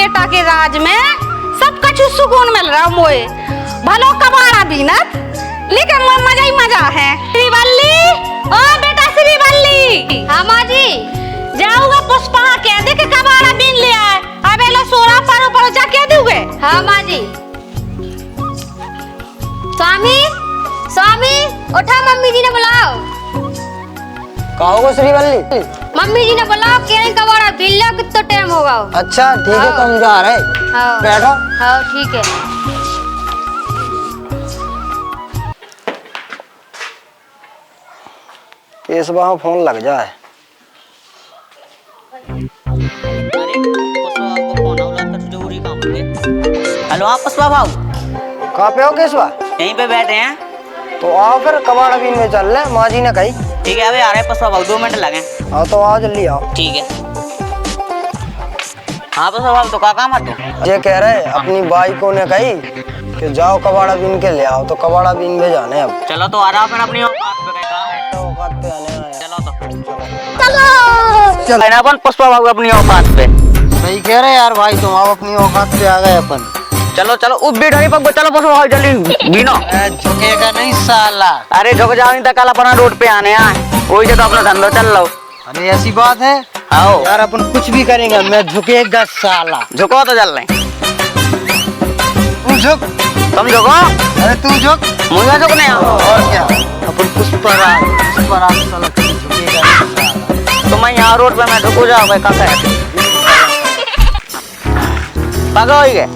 बेटा के राज में सब कछु सुकून मिल रहा मोए भलो कबाड़ा बीनत लेकिन मजा ही मजा है। श्रीवल्ली ओ बेटा श्रीवल्ली। हाँ माँ जी। जाऊंगा पुष्पा कह दे के कबाड़ा बीन ले आए। अबे लो सोरा पारो पारो जा कह दोगे। हाँ माँ जी। स्वामी स्वामी उठा, मम्मी जी ने बुलाओ। कहोगे श्रीवल्ली? मम्मी जी ने बुलाओ कि कबाड़ा बीन लो, कितना टाइम होगा। अच्छा ठीक है, तुम जा रहे बैठो। हाँ ठीक है। इस बार फोन लग जाए। हेलो आप पुष्पा भाऊ कहाँ पे हो केशवा? यहीं पे बैठे हैं। तो आओ फिर कबाड़ा बीन में चल ले, माँ जी ने कही। ठीक है अभी आ रहे हैं पुष्पा भाऊ, 2 मिनट लगे। हाँ तो आओ जल्दी आओ। ठीक है। हाँ पुष्पा भाऊ तो क्या काम है तू? ये कह रहे अपनी बाइकों ने कही कि जाओ कबाड़ा बीन के ले आओ, तो कबाड़ा बीन में जाने अब। चलो तो आ रहा फिर अपनी औकात पे कहीं काम है। औकात पे आने आए। चलो तो चलो अपन पुष्पा भाऊ अपनी औकात पे। सही कह रहे यार भाई, तुम आप अपनी औकात पे आ गए अपन। चलो चलो उस बीट हरी पग चलो पुष्पा भाऊ जल्दी बीनो। झुकेगा नहीं साला। अरे झुक जाओ नहीं तो कल अपना रोड पे आने वही से तो अपना धंधो चल लो। अरे ऐसी बात है आओ यार, अपन कुछ भी करेंगे, मैं झुकेगा साला। झुको तो चल रहे। तू झुक। तुम झुको। अरे तू झुक। मुझे झुकने और क्या, अपन पुष्पराज साला झुकेगा नहीं साला। तुम यहाँ रोड पे मैं झुको जाओ भाई कहाँ है पगा हो गए।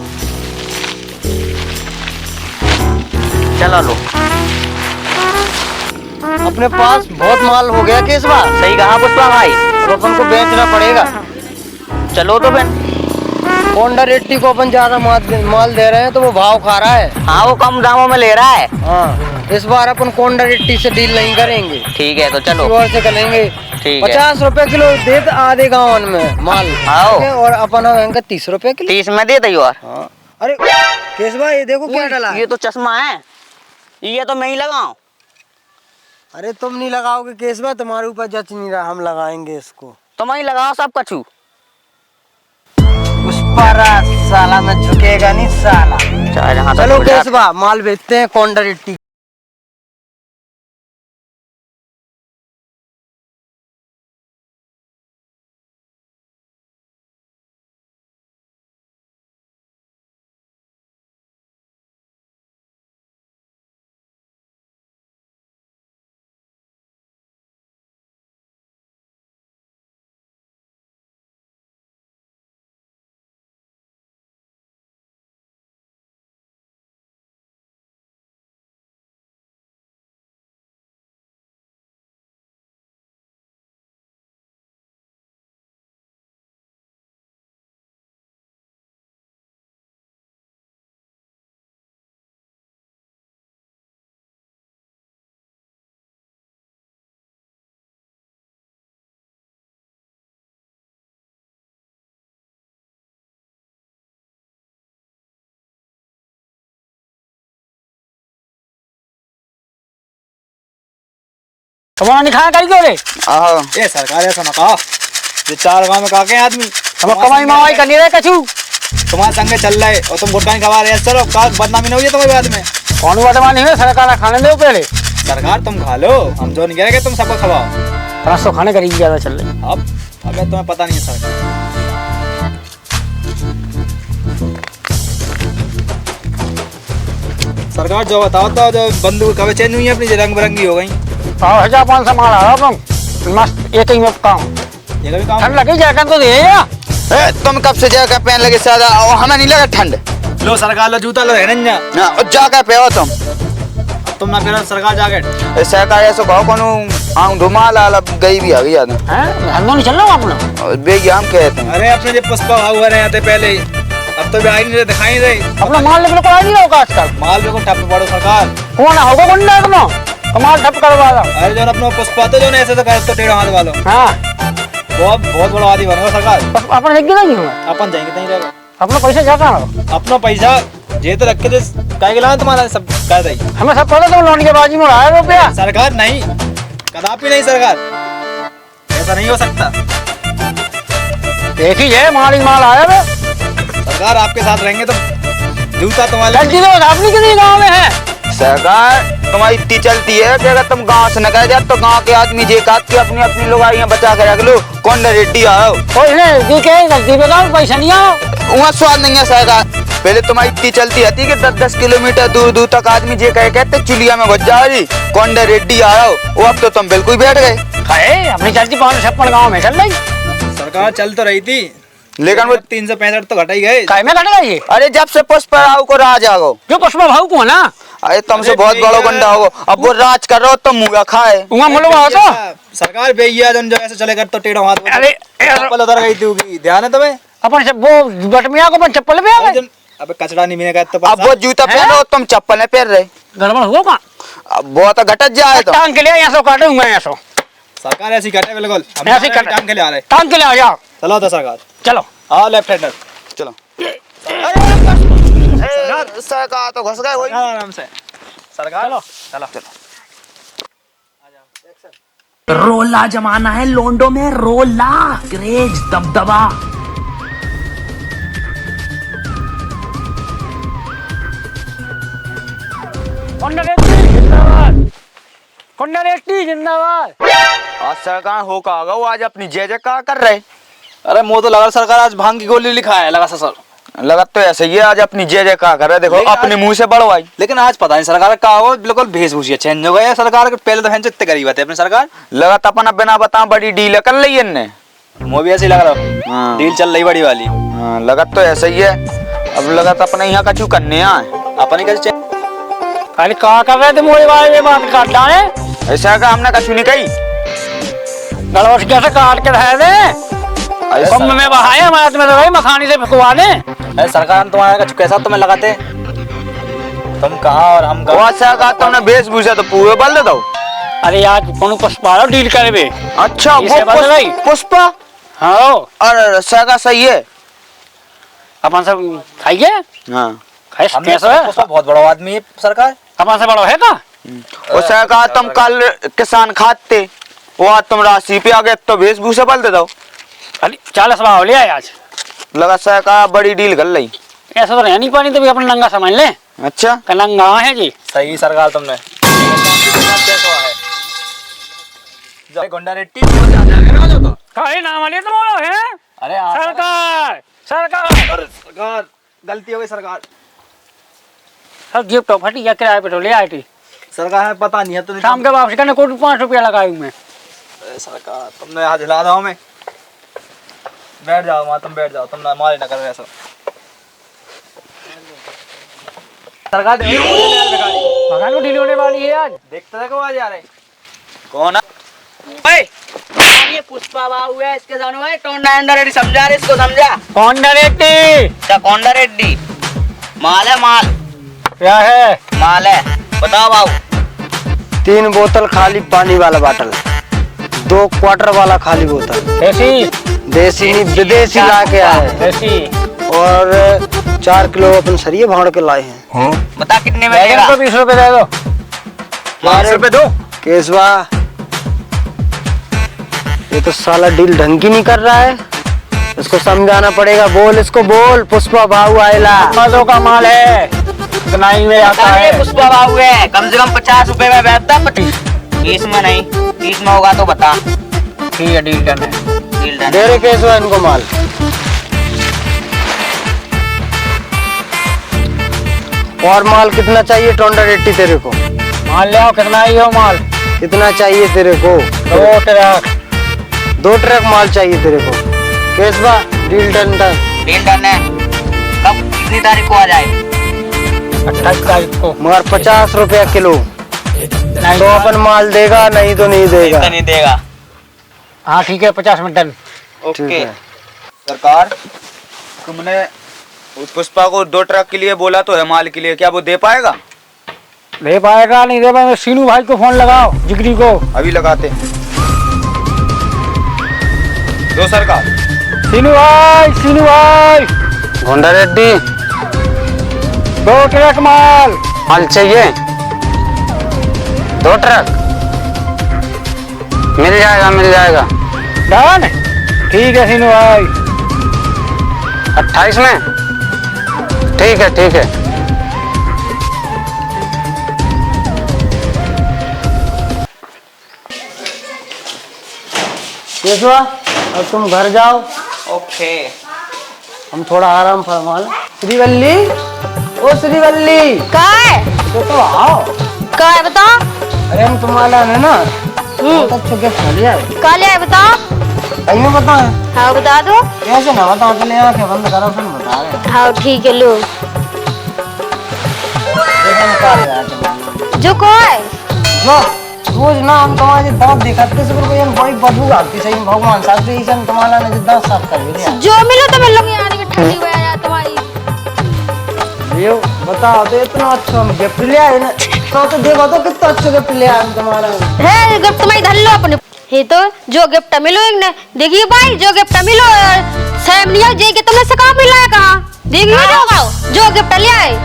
चलो लो। अपने पास बहुत माल हो गया केशवा। सही कहा पुष्पा भाई, तो अपन को बेचना पड़ेगा। चलो तो फिर होंडा रेट्टी को अपन ज्यादा माल दे रहे हैं तो वो भाव खा रहा है। हाँ वो कम दामों में ले रहा है। हाँ इस बार अपन होंडा रेट्टी से डील नहीं करेंगे। ठीक है तो चलो और से करेंगे। ठीक है 50 रुपए किलो दे आधे गाँव में माल। आओ। और अपन होंगे 30 रुपए किलो। 30 में दे दो यार। हाँ। अरे केशवा ये देखो क्या डाला है। ये तो चश्मा है, ये तो मैं ही लगाऊं। अरे तुम नहीं लगाओगे केशवा, तुम्हारे ऊपर जच नहीं रहा, हम लगाएंगे इसको। तो मैं ही लगाओ सब कछु। पुष्पराज साला में झुकेगा नहीं साला। चलो केशवा माल बेचते हैं होंडा रेट्टी। तुम्हारा निखाया करी क्यों रे? ये सरकार ऐसा ना कहा, ये 4 गांव में काके आदमी हम कमाई मवाई कर रहे कछु। तुम्हारे संगे चल रहे और तुम गुटखाई खवा रहे, चलो का बदनामी नहीं हुई तुम्हारी बाद में। कौन बदनामी नहीं है, सरकार खाने दो पहले। सरकार तुम खा लो, हम जो नहीं कह रहे तुम सबको खवाओ। तरस तो खाने करीब ज्यादा चल रही। अब अबे तुम्हें पता नहीं है सरकार। सरकार जो बताओ तो, जो बंदूक कभी चेंज हुई है अपनी, रंग बिरंगी हो गई। 1500 माल आ रहा मस्त एक ही में काम। ये कभी काम ठंड लगी जैकेट तो दे या? तुम कब से जैकेट पहन लगे सादा, और हमें नहीं लगा ठंड। लो सरकार लो जूता लो है ना, जैकेट पे हो तुम ना फिर सरकार जैकेट सरकार ऐसा भाव कोनो हम धुमाल आला गई भी आ गई याद हैं धंधो नहीं चल रहा अपना बेगी हम कहते हैं। अरे अपने जो पुष्पा भाव रहे हैं पहले, अब तो भी आई नहीं रहे, दिखाई नहीं रही। अपना माल लेकर कोई नहीं होगा आजकल। माल भी को ठप पड़ो सरकार। कौन होगा कौन ना अपना कमाल ठप करवा दो। अरे जो अपना पुष्पा तो जो ऐसे तो कर तो टेढ़ा हाथ वालों। हां वो बहुत बड़ा आदमी बनेगा सरकार। अपन एक नहीं होगा, अपन जाएंगे नहीं रहेगा। अपना पैसा जाता है, अपना पैसा जे तो रख के दे काहे के लाना तुम्हारा सब कह दई। हमें सब पता तो लोन के बाजी में आया रुपया। सरकार नहीं, कदापि नहीं सरकार, ऐसा नहीं हो सकता। देखी है माल ही माल आया बे। सरकार आपके साथ रहेंगे तो जूता तुम्हारे जल्दी लो अपनी किसी गाँव में है। सरकार तुम्हारी इतनी चलती है कि अगर तुम गांव से निकल जाओ तो गांव के आदमी जे काट के अपनी अपनी लुगाइयां बचा के रख लो। कौन रेड्डी आओ कोई नहीं ये कहे गलती बताओ पैसा नहीं आओ। वहाँ स्वाद नहीं है सरकार। पहले तुम्हारी इतनी चलती थी कि 10-10 किलोमीटर दूर दूर तक आदमी जे कहे कहते चुलिया में बच जाओ जी। कौन रेड्डी आओ वो अब तो तुम बिल्कुल बैठ गए। है अपनी चलती 556 गाँव में चल रही। सरकार चल तो रही थी लेकिन वो 365 तो घटा ही गए। काय में घट गई? अरे जब से पुष्प राव को राज आओ जो पुष्पा भाऊ को ना अरे तुमसे बहुत बड़ो गंडा होगो। अब वो राज कर रहे हो तुम मुँह खाए। उहाँ मुलवा हो तो सरकार भैया जन जगह से चले कर तो टेढ़ा हाथ अरे चप्पल उधर गई थी। ध्यान है तुम्हें? अपन सब वो बटमिया को अपन चप्पल पे आ गए। अबे कचड़ा नहीं मिलेगा तो अब वो जूता पहन रहे हो तुम चप्पल पहन रहे। गड़बड़ हुआ का अब वो तो घटत जाए तो टांग के लिए यहाँ से काटे हुए यहाँ से सरकार ऐसी कटे बिल्कुल ऐसी कटे। टांग के ले आ रहे। टांग के लिए आ जाओ। चलो तो सरकार चलो हाँ लेफ्ट हैंडर चलो। सरकार तो घुस गए वही। आराम से सरकार चलो चलो रोला जमाना है लोंडो में, रोला क्रेज दबदबा। जिंदाबाद जिंदाबाद। आज सरकार हो का होगा वो आज अपनी जय जयकार कर रहे। अरे मुँह तो लगा सरकार आज भांग की गोली लिखा है लगा सर। लगा तो ऐसे ही आज अपनी जय जयकार कर रहे। देखो लेकिन अपने मुंह से बढ़वाई। लेकिन आज पता नहीं सरकार का हो बिल्कुल वेशभूषा चेंज हो गया सरकार के। पहले तो इतने गरीब थे अपनी सरकार। लगा तो अपना बिना बता बड़ी डील कर ली इनने। मुँह भी ऐसे ही लग रहा हाँ। डील चल रही बड़ी वाली। हाँ, लगा तो ऐसे ही है। अब लगा तो अपने यहाँ कछु करने आए अपनी कैसे अरे कहा कर रहे थे मोए वाले ये बात काट डाले। ऐसा का हमने कछु नहीं कही। गलवट कैसे काट के रहे थे कुंभ में बहाए हमारे में तो भाई मखानी से फुकवा दे। सरकार तुम्हारा कैसा तुम्हें लगाते तुम कहाँ और हम कहाँ। ऐसा का तुमने वेशभूषा तो पूरे बदल दो। अरे यार कौन पुष्पा डील करे बे। अच्छा इसे बदल गई। पुष्पा। हाँ अरे सगा सही है। अपन सब खाइए। हाँ खाए कैसे है? पुष्पा बहुत बड़ा आदमी है सरकार। अपन से बड़ा है का? उसे कहा तुम कल किसान खाते वो आज तुम राशि पे आ गए तो वेशभूषा बदल दो। अरे 40 भाव ले आए आज। लगा सा का बड़ी डील कर ली। ऐसा तो रहनी पानी तो भी अपना नंगा समझ ले। अच्छा नंगा है जी। सही सरकार तुमने गुंडा रेड्डी खाए नाम वाले तो बोलो है। अरे सरकार सरकार सरकार गलती हो गई सरकार। सब जेब तो फटी या किराए पे तो ले आई थी। सरकार है पता नहीं है तो शाम के वापसी करने को 5 रुपया लगाई मैं। सरकार तुमने हाथ हिला दो हमें। बैठ जाओ वहाँ तुम बैठ जाओ तुम ना मारे ना कर ऐसा। सरकार मकान को ढीली होने वाली है आज। देखते देखो आज आ रहे कौन है? ये पुष्पा बाबू है इसके जानो है टोंडा एंडा रेड्डी समझा रे इसको समझा। कौन डायरेक्टी क्या कोंडा रेड्डी माल है माल क्या है? माल है बताओ बाबू। 3 बोतल खाली पानी वाला बॉटल, 2 क्वार्टर वाला खाली बोतल। देसी देसी नहीं विदेशी ला के आए देसी। और 4 किलो अपन सरिये भाड़ के लाए हैं। बता कितने में बैगन देगा? को 20 रुपए दे दो। 5 रुपए दो। केसवा ये तो साला डील ढंग की नहीं कर रहा है, इसको समझाना पड़ेगा। बोल इसको बोल पुष्पा भाऊ आएला। मदों का माल है इतना ही में आता ये है। पुष्पा बाबू है कम से कम 50 रुपए में बैठता। 30 में नहीं 30 में होगा तो बता। ठीक है डील करने। Deal done. दे रे केसवा इनको माल। और माल कितना चाहिए टोंडा रेट्टी तेरे को? माल ले आओ कितना ही हो माल। कितना चाहिए तेरे को? 2 ट्रक 2 ट्रक माल चाहिए तेरे को। केसवा डील डन था। डील डन है। कब कितनी तारीख को आ जाए? 28 तारीख को। मगर 50 रुपया किलो तो अपन माल देगा, नहीं तो नहीं देगा। नहीं देगा। हाँ ठीक है 50 में डन। ठीक ओके है। सरकार तुमने उस पुष्पा को 2 ट्रक के लिए बोला तो है माल के लिए, क्या वो दे पाएगा? दे पाएगा नहीं दे पाएगा। सीनू भाई को फोन लगाओ जिगरी को। अभी लगाते दो सरकार। सीनू भाई गोंडा रेड्डी 2 ट्रक माल। माल चाहिए 2 ट्रक मिल जाएगा। डन ठीक है सीनू भाई। 28 में ठीक है ठीक है। केशवा अब तुम घर जाओ, ओके। हम थोड़ा आराम फरमा लें। श्रीवल्ली, ओ श्रीवल्ली, का है तो आओ। का है बताओ। अरे हम तुम्हारा है ना बहुत अच्छे गिफ्ट लिया है। का लिया है बताओ। कहीं बताए हाँ बता दो। कैसे ना बताओ, पहले आंखें बंद करो फिर बता रहे। हाँ ठीक है लो। देखो निकाल रहा है जो को है जो रोज ना हम तुम्हारे दांत दिखाते से कोई हम बड़ी बदबू आती सही भगवान साहब से ईशन तुम्हारा ने दांत साफ कर दिया। जो मिलो तो मिल लोग यार, ये ठंडी हुआ है तुम्हारी। लियो बताओ तो इतना अच्छा हम गिफ्ट ले आए ना, तो देखो तो कितना अच्छा गिफ्ट ले आए हम तुम्हारा। है गिफ्ट तुम्हारी धर लो अपने। ये तो जो गिफ्ट मिलो एक ने देखिए भाई, जो गिफ्ट मिलो सेम लिया जे के तुमने से कहां मिला है कहां देखिए जो गिफ्ट ले आए।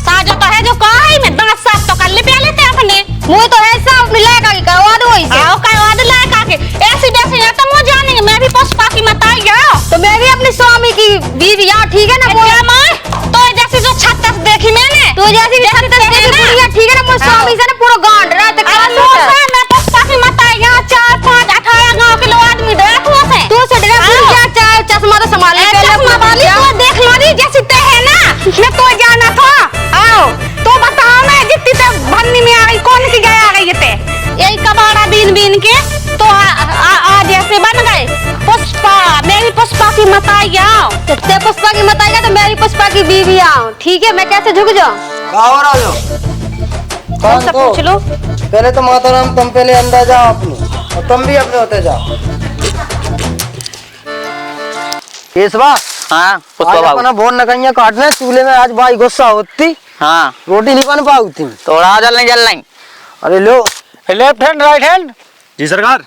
साजो तो है जो कहा है मैं दांत साफ तो कर ले पहले ते अपने मुंह तो है साफ मिलाएगा कि करवा दो इसे। आओ करवा दो लाएगा के ऐसी वैसे या तो मुझे जानेंगे। मैं भी पुष्पा की मताई गया तो मैं भी अपनी स्वामी की बीवी यार, ठीक है ना बोला मां। तो जैसे जो छत्ता देखी मैंने, तो जैसे छत्ता देखी बुढ़िया, ठीक है ना मुझे स्वामी से ना पूरा गांड रात का मैं पुष्पा की मताई गया। 4-5 18 गांव के लोग आदमी देखो से तू से डरा बुढ़िया चाय चश्मा तो संभाल ले पहले। चश्मा वाली तो देख लो नी जैसी ते है ना, मैं तो जाना था। आओ तो बताओ मैं जितनी ते भन्नी में आ गई कौन की गया आ गई ते यही कबाड़ा बीन बीन के तो आज ऐसे बन गए। पुष्पा, मेरी पुष्पा की मताई आओ। ते पुष्पा की मताई तो मेरी पुष्पा की बीवी आओ, ठीक है। मैं कैसे झुक जाऊं और आ जाओ कौन सा पूछ लो। पहले तो माता राम तुम पहले अंदर जाओ अपनी, और तुम भी अपने होते जाओ। केशवा हाँ पुष्पा आज बाबू। अपना भोर नकैया काटने चूल्हे में आज भाई गुस्सा होती, हाँ रोटी नहीं बन पाती। थोड़ा जल नहीं। अरे लो लेफ्ट हैंड राइट हैंड जी सरकार।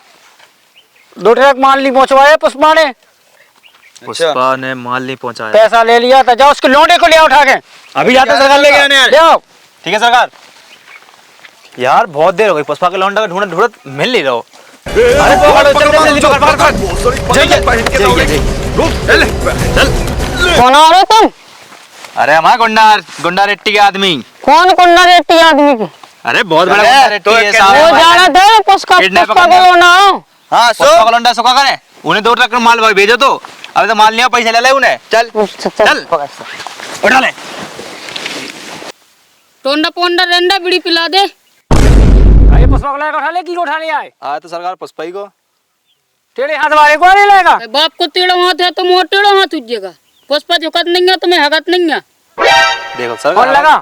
2 ट्रक माल नहीं पहुंचवाया पुष्पा ने, पुष्पा ने माल नहीं पहुंचाया। पैसा ले लिया था। जाओ उसके लोटे को ले आओ उठा के। अभी जाते सरकार लेके आने यार। ले आओ। ठीक है सरकार। यार बहुत देर हो गई, पुष्पा के लौंडा का ढूंढत ढूंढत मिल नहीं रहा। अरे पकड़ो, चल जल्दी कौन आ रहे तुम? अरे हमारा गुंडा रेट्टी के आदमी। कौन कुंडा रेती आदमी की? अरे बहुत बड़ा गुंडा रेट्टी है वो साहब। जाना थे पुष्पा को ना। हाँ पुष्पा का लौंडा सुखा करे, उन्हें 2 ट्रक माल भेजो। तो अभी तो माल नहीं, पैसे ले ले उन्हें। चल चल उठा ले। टोंडा पोंडा रेंडा बीड़ी पिला दे। अरे पुष्पा को लेकर उठा ले, की उठा ले आए। आया तो सरकार पुष्पा ही को टेढ़े हाथ वाले को नहीं लेगा। बाप को टेढ़ा हाथ है तो मोह टेढ़ा हाथ उठेगा। पुष्पा झुकत नहीं है तुम्हें हगत नहीं है। देखो सरकार। कौन लगा?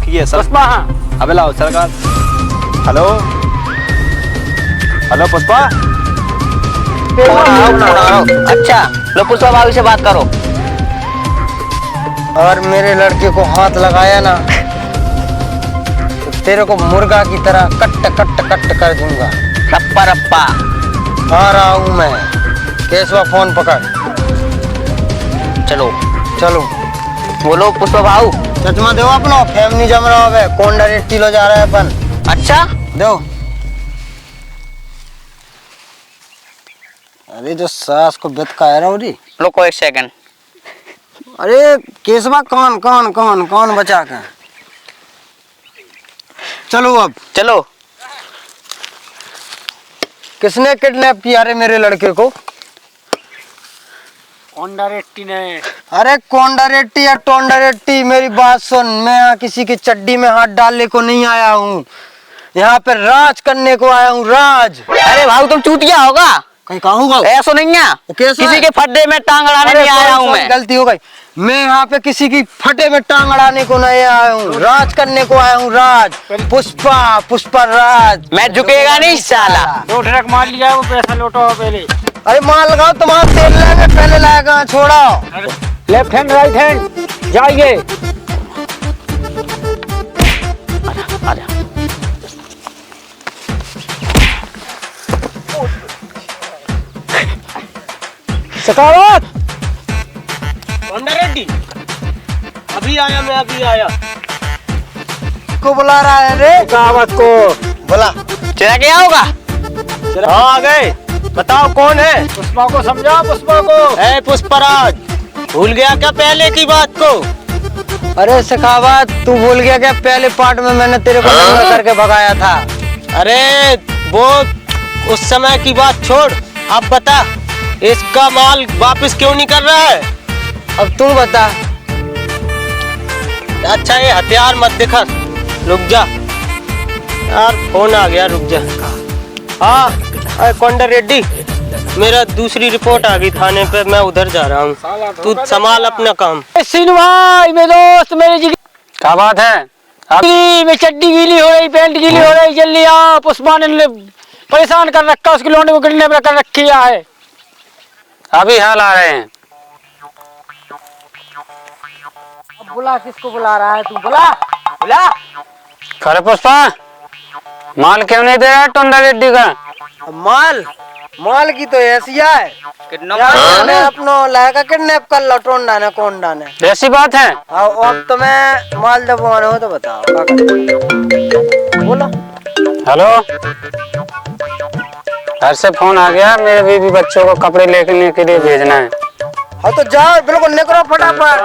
ठीक है सर। पुष्पा। हाँ अबे लाओ सरकार। Hello hello Pushpa. अच्छा लो पुष्पा बाबू से बात करो। अगर मेरे लड़के को हाथ लगाया ना तो तेरे को मुर्गा की तरह कट कट कट कर दूंगा। रप्पा रप्पा। आ रहा हूँ मैं। केशवा फोन पकड़। चलो चलो बोलो पुष्पा बाबू। चश्मा दो अपना, फेम नहीं जम रहा है। कोंडा रेट्टी लो जा रहा है अपन। अच्छा दो। अरे जो सास को बेत का है रौरी। रुको 1 सेकंड। अरे केशवा कौन कौन कौन कौन बचा के। चलो अब चलो। किसने किडनैप किया रे मेरे लड़के को? कोंडा रेट्टी ने। अरे कोंडा रेट्टी या टोंडा रेट्टी, मेरी बात सुन। मैं यहाँ किसी की चड्डी में हाथ डालने को नहीं आया हूँ, यहाँ पे राज करने को आया हूँ। राज। अरे भाऊ तुम चूतिया होगा कहीं कहूँगा ऐसा नहीं है। कैसा किसी है? के फड्डे में टांग अड़ाने नहीं आया हूँ मैं। गलती हो गई। मैं यहाँ पे किसी की फटे में टांग अड़ाने को नहीं आया हूँ, राज करने को आया हूँ। राज। पुष्पा पुष्पा राज। मैं झुकेगा नहीं साला। 2 ट्रक माल लिया, वो पैसा लौटाओ पहले। अरे माल लगाओ, तुम्हारा तेल लेंगे पहले लाएगा। छोड़ो। लेफ्ट हैंड राइट हैंड जाइए। आजा। सकावत। कोंडा रेड्डी अभी आया, मैं अभी आया। को बुला रहा है रे? सकावत को बुला। चला क्या होगा? हाँ आ गए। बताओ कौन है? पुष्पा को समझाओ। पुष्पा को। ए पुष्पराज, भूल गया क्या पहले की बात को? अरे सखावत, तू भूल गया क्या? पहले पार्ट में मैंने तेरे को नंगा करके भगाया था। अरे वो उस समय की बात छोड़, अब बता इसका माल वापस क्यों नहीं कर रहा है? अब तू बता। अच्छा ये हथियार मत दिखा, रुक जा यार, फोन आ गया, रुक जा। हाँ अरे कोंडा रेड्डी, मेरा दूसरी रिपोर्ट आ गई थाने पे, मैं उधर जा रहा हूँ, तू संभाल अपना काम। सीनू भाई मेरे दोस्त, मेरी जी क्या बात है? अभी मैं चड्डी गीली हो रही, पैंट गीली हो रही, जल्दी आ। पुष्पा ने परेशान कर रखा, उसकी लौंडे को किडनैप कर रखी है। अभी हाल आ रहे हैं। बुला, किसको बुला रहा है तू? बुला बुला। खरे पुष्पा, माल क्यों नहीं दे रहा टोंडा रेड्डी का? माल की तो ऐसिया है, मैंने अपनो लड़का किडनैप कर लो टोंडा ने कोंडा ने। ऐसी बात है? अब तो मैं माल दबवाना हो तो बताओ क्या करें? बोलो। हेलो, घर से फोन आ गया, मेरे बीवी बच्चों को कपड़े लेने के लिए भेजना है। हाँ तो जाओ, बिल्कुल निकलो फटाफट।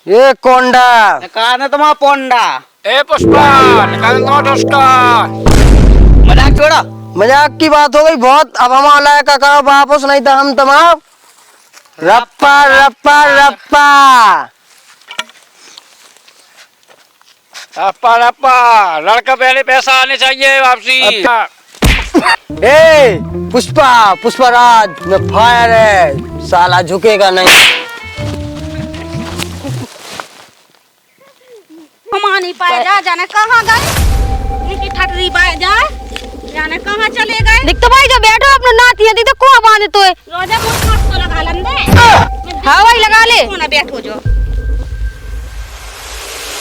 ये कोंडा निकालना तुम्हारा पोंडा। ए पुष्पा, निकाल दो उसका। मजाक छोड़ा। मजाक की बात हो गई बहुत। अब हमारा का कहा वापस, नहीं तो हम तमाम रप्पा रप्पा रप्पा। रप्पा रप्पा, लड़का पहले पैसा आने चाहिए वापसी। ए पुष्पा, पुष्पराज में फायर है, साला झुकेगा नहीं। नहीं पाए जा, जाने कहाँ गए? इनकी ठटरी पाए जाए, जाने कहाँ चले गए? दिख तो भाई जो बैठो अपना नाती है, दिख तो कुआं बांधे तो है। रोजा मुझ हाथ तो लगा लंदे। हाँ भाई लगा ले। ना बैठो जो।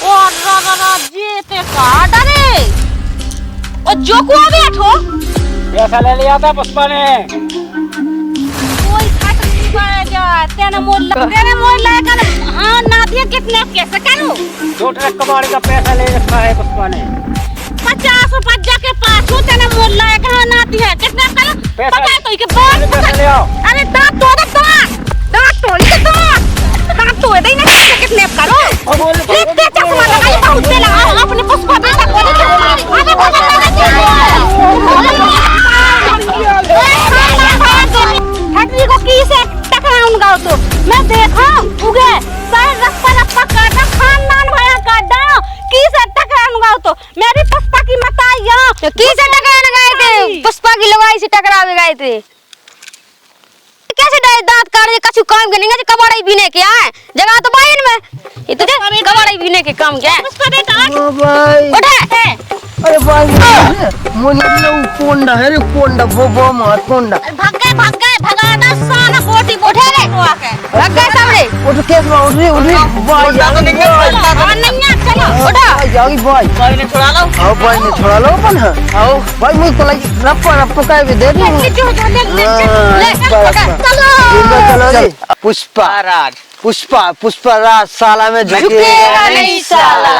और रा जी ते काटा रे। और जो कुआं बैठो। पैसा ले लिया था पुष्पा ने। कोई ठटरी पाए जा, तेरे मोल लगा। हाँ नाती कितने कैसे करूँ? 2 ट्रक कबाड़ी का पैसा ले रखा है पुष्पा ने। 50 रुपया के पास हो, तेरे मोल लाए कहाँ नाती है? कितना करूँ? पैसा तो के बाद पैसा ले आओ। अरे दांत तोड़ के दांत तोड़ दे ना, कितने करो? इतने चश्मा लगाई बहुत से लगा, अपने पुष्पा बेटा को ठटरी को की से टकराऊंगा तो मैं देखा उगे सारे रप्पा काटा, खानदान भया काटा, की से टकराऊंगा तो मेरी पुष्पा की मताइया की से टकराने गए थे। पुष्पा की लगाई से टकरावे गए थे। कैसे दांत काट के कछु काम के नहीं है, कबाड़ी बीने के आए जगह तो बाइन में, ये तो कबाड़ी बीने के काम क्या है? पुष्पा बेटा ओ भाई, उठे। अरे भाई मुझे कोंडा है रे, कोंडा वो मार कोंडा। भाग गए भगाना साला कोटी बोठे रे भाग गए सब रे। उठ के उठ रे भाई, नहीं चलो उठा जाओगी भाई। भाई ने छुड़ा लो। आओ भाई ने छोड़ा लो अपन। आओ भाई, मुझे तो लगी रप्पा का भी दे दूं। चलो जी। पुष्पा राज साला में झुकेगा नहीं साला।